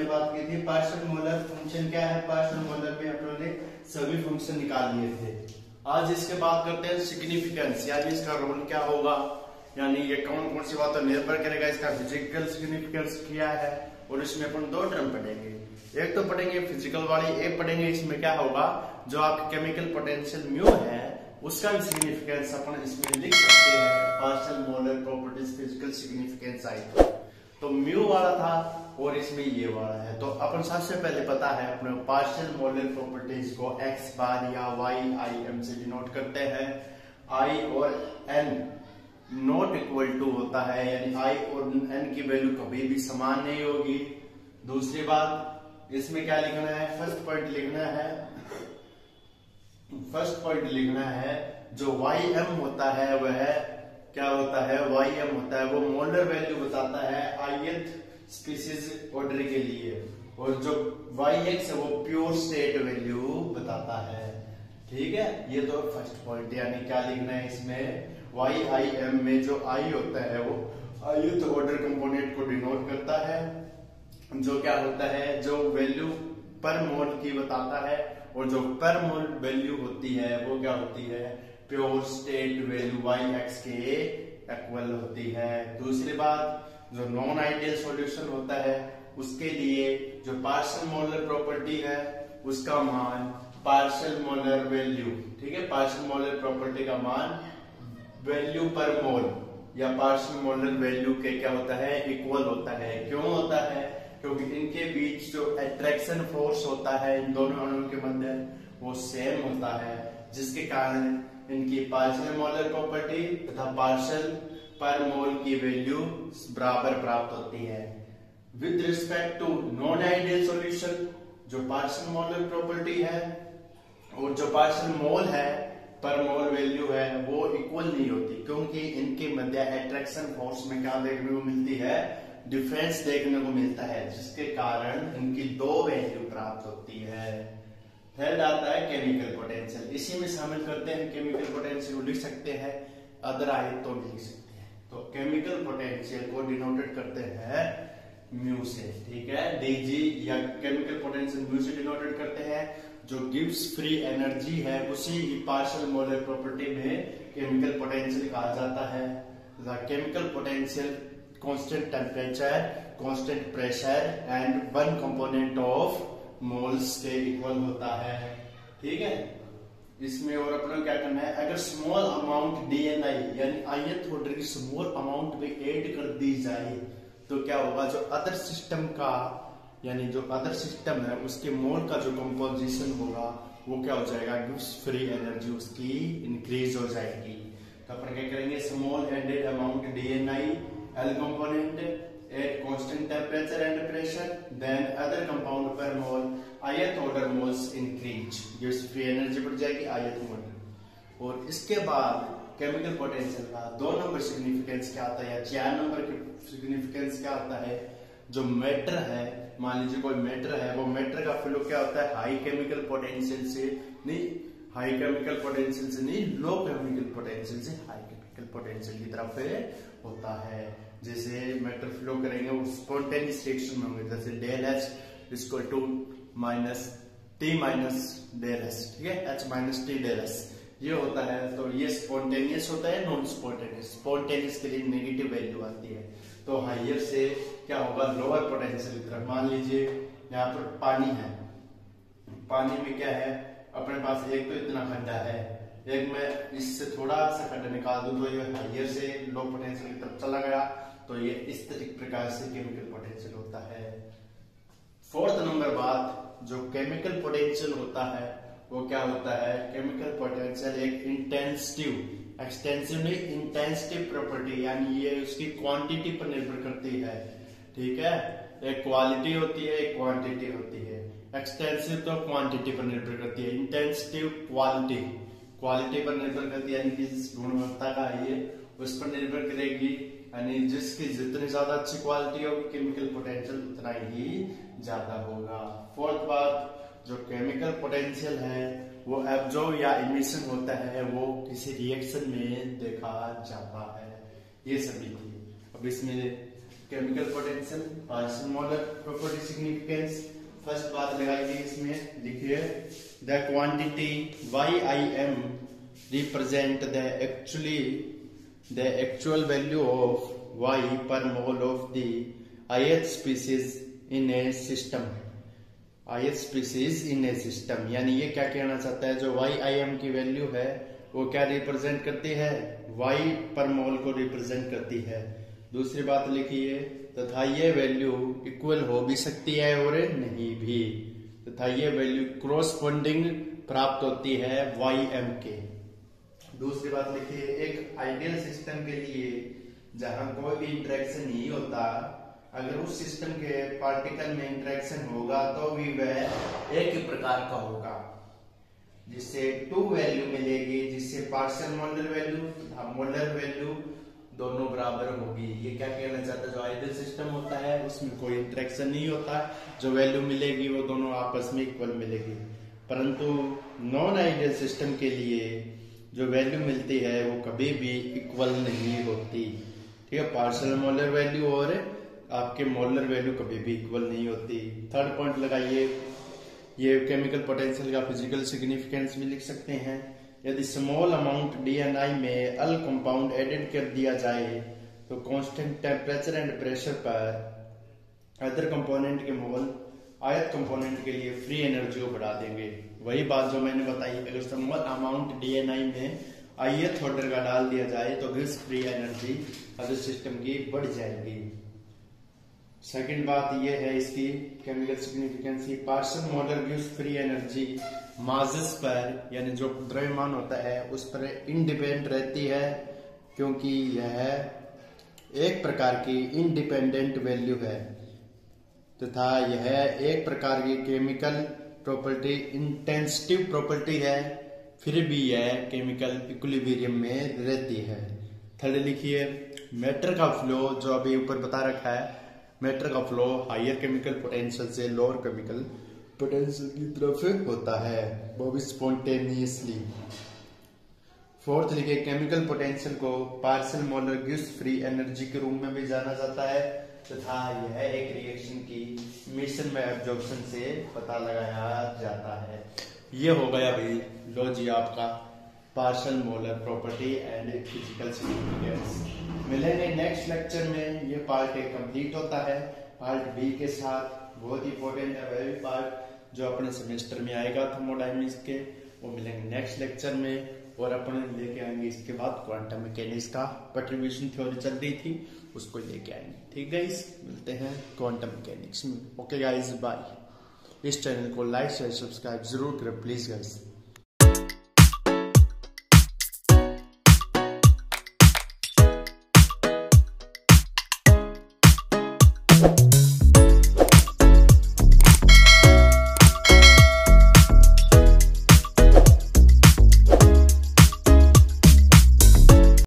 बात की थी पार्शियल मोलर फंक्शन क्या है। पार्शियल मोलर में अपनों ने सभी फंक्शन निकाल लिए थे। आज इसके बात करते हैं सिग्निफिकेंस, यानी इसका रोल क्या होगा, यानी ये कौन कौन सी बातों निर्भर करेगा, इसका फिजिकल सिग्निफिकेंस क्या है। और इसमें अपन दो टर्म पढ़ेंगे, एक तो पढ़ेंगे फिजिकल वाली, एक पढ़ेंगे इसमें क्या होगा जो आपकी केमिकल पोटेंशियल म्यू है उसका भी सिग्निफिकेंस अपन इसमें लिख सकते हैं। Partial molar properties physical significance आई तो म्यू वाला था और इसमें ये वाला है। तो अपन सबसे पहले पता है अपने पार्शियल मोलर प्रॉपर्टीज को x बार या y i m से डिनोट करते हैं। i और n नॉट इक्वल टू होता है, यानी i और n की वैल्यू कभी भी समान नहीं होगी। दूसरी बात इसमें क्या लिखना है, फर्स्ट पॉइंट लिखना है जो ym होता है वह क्या होता है, ym होता है वो मोलर वैल्यू बताता है ith स्पीसीज ऑर्डर के लिए, और जो yx है वो प्योर स्टेट वैल्यू बताता है। ठीक है, ये तो फर्स्ट पॉइंट, यानी क्या लिखना है इसमें yim में जो i होता है वो ith ऑर्डर कंपोनेंट को डिनोट करता है, जो क्या होता है जो वैल्यू पर मोल की बताता है, और जो पर मोल वैल्यू होती है वो क्या होती है प्योर स्टेट वैल्यू yx के इक्वल होती है। दूसरी बात जो नॉन आइडियल सॉल्यूशन होता है उसके लिए जो पार्शियल मोलर प्रॉपर्टी है उसका मान पार्शियल मोलर वैल्यू, ठीक है, पार्शियल मोलर प्रॉपर्टी का मान वैल्यू पर मोल या पार्शियल मोलर वैल्यू के क्या होता है इक्वल होता है। क्यों होता है, क्योंकि इनके बीच जो अट्रैक्शन फोर्स होता है इन दोनों अणुओं के मध्य वो सेम होता है, जिसके कारण इनकी पार्शियल मोलर प्रॉपर्टी तथा पार्शियल पर मोल की वैल्यू बराबर प्राप्त होती है। With respect to non ideal solution जो पार्शियल मोलर प्रॉपर्टी है और जो पार्शियल मोल है पर मोल वैल्यू है वो इक्वल नहीं होती, क्योंकि इनके मध्य अट्रैक्शन फोर्स में क्या देखने को मिलती है, डिफरेंस देखने को मिलता है, जिसके कारण इनकी दो वैल्यू प्राप्त होती है। थर्ड आता है केमिकल पोटेंशियल, इसी में शामिल करते हैं केमिकल पोटेंशियल को लिख सकते हैं, अदर आए तो नहीं लिख सकते हैं। तो केमिकल पोटेंशियल को डिनोटेड करते हैं म्यू से, ठीक है, डीजी या केमिकल पोटेंशियल म्यू से डिनोटेड करते हैं। जो गिव्स फ्री एनर्जी है उसी ही पार्शियल मोलर प्रॉपर्टी में केमिकल पोटेंशियल कहा जाता है। The chemical potential constant temperature, constant pressure and one component of moles के इक्वल होता है। ठीक है, इसमें और अपने क्या करना है, अगर स्मॉल अमाउंट DNI यानी ith ऑर्डर की स्मॉल अमाउंट में ऐड कर दी जाए तो क्या होगा, जो अदर सिस्टम का यानी जो अदर सिस्टम है उसके मोल का जो कंपोजिशन होगा वो क्या हो जाएगा, गिव्स फ्री एनर्जी उसकी इंक्रीज हो जाएगी। तो अपन क्या करेंगे, small added amount DNI L component at constant temperature and pressure, then other compound per mole ith order moles increase, gives free energy बढ़ जाएगी ith order। और इसके बाद केमिकल पोटेंशियल का 2 नंबर सिग्निफिकेंस क्या आता है या 4 नंबर सिग्निफिकेंस क्या आता है, जो मैटर है, मान लीजिए कोई मैटर है, वो मैटर का फ्लो क्या होता है हाई केमिकल पोटेंशियल से नहीं, हाई केमिकल पोटेंशियल से नहीं, लो केमिकल पोटेंशियल से हाई केमिकल पोटेंशियल की तरफ होता है। जैसे मैटर फ्लो करेंगे वो स्पॉन्टेनियस रिएक्शन में होंगे, जैसे del H equal to minus T minus del H, ठीक है, H minus T del H ये होता है। तो ये स्पॉन्टेनियस होता है, नॉन स्पॉन्टेनियस। स्पॉन्टेनियस के लिए नेगेटिव वैल्यू आती है, तो हाइयर से क्या होगा लोअर पोटेंशियल की तरफ। मान लीजिए यहाँ पर पानी है, पानी में क्या है अपने पास, एक तो इतना खड्डा है, एक मैं इससे थोड़ा सा खड्डा निकाल दूं तो ये हाइयर से लो पोटेंशियल की तरफ चला गया, तो ये इस प्रकार से केमिकल पोटेंशियल होता है। फोर्थ नंबर बात, जो केमिकल पोटेंशियल होता है वो क्या होता है, केमिकल पोटेंशियल एक इंटेंसिव, एक्सटेंसिव नहीं, इंटेंसिव प्रॉपर्टी, यानी ये उसकी क्वांटिटी पर निर्भर करती है। ठीक है, एक क्वालिटी होती है, एक क्वांटिटी होती है। एक्सटेंसिव तो क्वांटिटी पर निर्भर करती है, इंटेंसिव क्वालिटी पर निर्भर करती है, यानी किस गुणवत्ता का है ये उस पर निर्भर करेगी, यानी जिसकी जितनी ज्यादा अच्छी क्वालिटी होगी केमिकल पोटेंशियल उतना ही ज्यादा होगा। फोर्थ बात, जो केमिकल पोटेंशियल है वो एब्जॉर्ब या इमिशन होता है, वो किसी रिएक्शन में देखा जाता है। ये सभी थी। अब इसमें chemical potential, partial molar property significance. First बात लगाइए इसमें, लिखिए the quantity YIM represent the actual value of Y पर mole of the ith species in A system. ith species in A system, यानी ये क्या कहना चाहता है, जो YIM की वैल्यू है वो क्या रिप्रेजेंट करती है, Y पर मोल को रिप्रेजेंट करती है। दूसरी बात लिखिए, तथा ये वैल्यू इक्वल हो भी सकती है और नहीं भी, तथा ये वैल्यू क्रॉसपोंडिंग प्राप्त होती है YM के। दूसरी बात लिखिए, एक आइडियल सिस्टम के लिए जहां कोई भी इंटरेक्शन नहीं होता, अगर उस सिस्टम के पार्टिकल में इंटरेक्शन होगा तो भी वह एक ही प्रकार का होगा, जिससे 2 वैल्यू मिलेगी, जिससे पार्शियल मोलर वैल्यू तथा मोलर वैल्यू दोनों बराबर होगी। ये क्या कहना चाहता है, जो आइडियल सिस्टम होता है उसमें कोई इंटरेक्शन नहीं होता, जो वैल्यू मिलेगी वो दोनों आपस में इक्वल मिलेगी। परंतु नॉन आइडियल सिस्टम के लिए जो वैल्यू मिलती है वो कभी भी इक्वल नहीं होती। ठीक है, पार्शियल मोलर वैल्यू और आपके मोलर वैल्यू कभी भी इक्वल नहीं होती। थर्ड पॉइंट लगाइए, ये केमिकल पोटेंशियल का फिजिकल सिग्निफिकेंस भी लिख सकते हैं। यदि स्मॉल अमाउंट DNI में अल कंपाउंड एडेड कर दिया जाए तो कांस्टेंट टेम्परेचर एंड प्रेशर पर अदर कंपोनेंट के मोल ith कंपोनेंट के लिए फ्री एनर्जी को बढ़ा देंगे। वही बात जो मैंने बताई, अगर स्मॉल अमाउंट DNI में ith ऑर्डर का डाल दिया जाए तो gives free energy other system की बढ़ जाएगी। सेकंड बात यह है इसकी chemical significance, partial molar gives free energy masses पर, यानी जो द्रव्यमान होता है उस पर इंडिपेंडेंट रहती है, क्योंकि यह एक प्रकार की इंडिपेंडेंट वैल्यू है तथा यह एक प्रकार की केमिकल प्रॉपर्टी इंटेंसिटिव प्रॉपर्टी है, फिर भी यह केमिकल इक्विलिब्रियम में रहती है। थर्ड लिखिए, मैटर का फ्लो जो अभी ऊपर बता रखा है, मैटर का फ्लो हायर केमिकल पोटेंशियल से लोअर केमिकल पोटेंशियल की तरफ होता है, वो भी स्पॉन्टेनियसली। फोर्थ लिखिए, केमिकल पोटेंशियल को partial molar gives free energy के रूप में भी जाना जाता है तथा यह एक रिएक्शन की मिशन में एब्जॉर्प्शन से पता लगाया जाता है। ये हो गया भाई लो जी आपका partial molar property and physical significance. मिलेंगे नेक्स्ट लेक्चर में, ये पार्ट ए कंप्लीट होता है। पार्ट बी के साथ बहुत इंपॉर्टेंट है वह भी पार्ट जो अपने सेमेस्टर में आएगा थर्मोडायनेमिक्स के, वो मिलेंगे नेक्स्ट लेक्चर में। और अपन लेके आएंगे इसके बाद क्वांटम मैकेनिक्स का कंट्रीब्यूशन थ्योरी चल रही थी, उसको लेके आएंगे। ठीक गाइस, मिलते हैं क्वांटम मैकेनिक्स में। Okay guys, bye. इस चैनल को लाइक शेयर सब्सक्राइब जरूर करें प्लीज गाइस।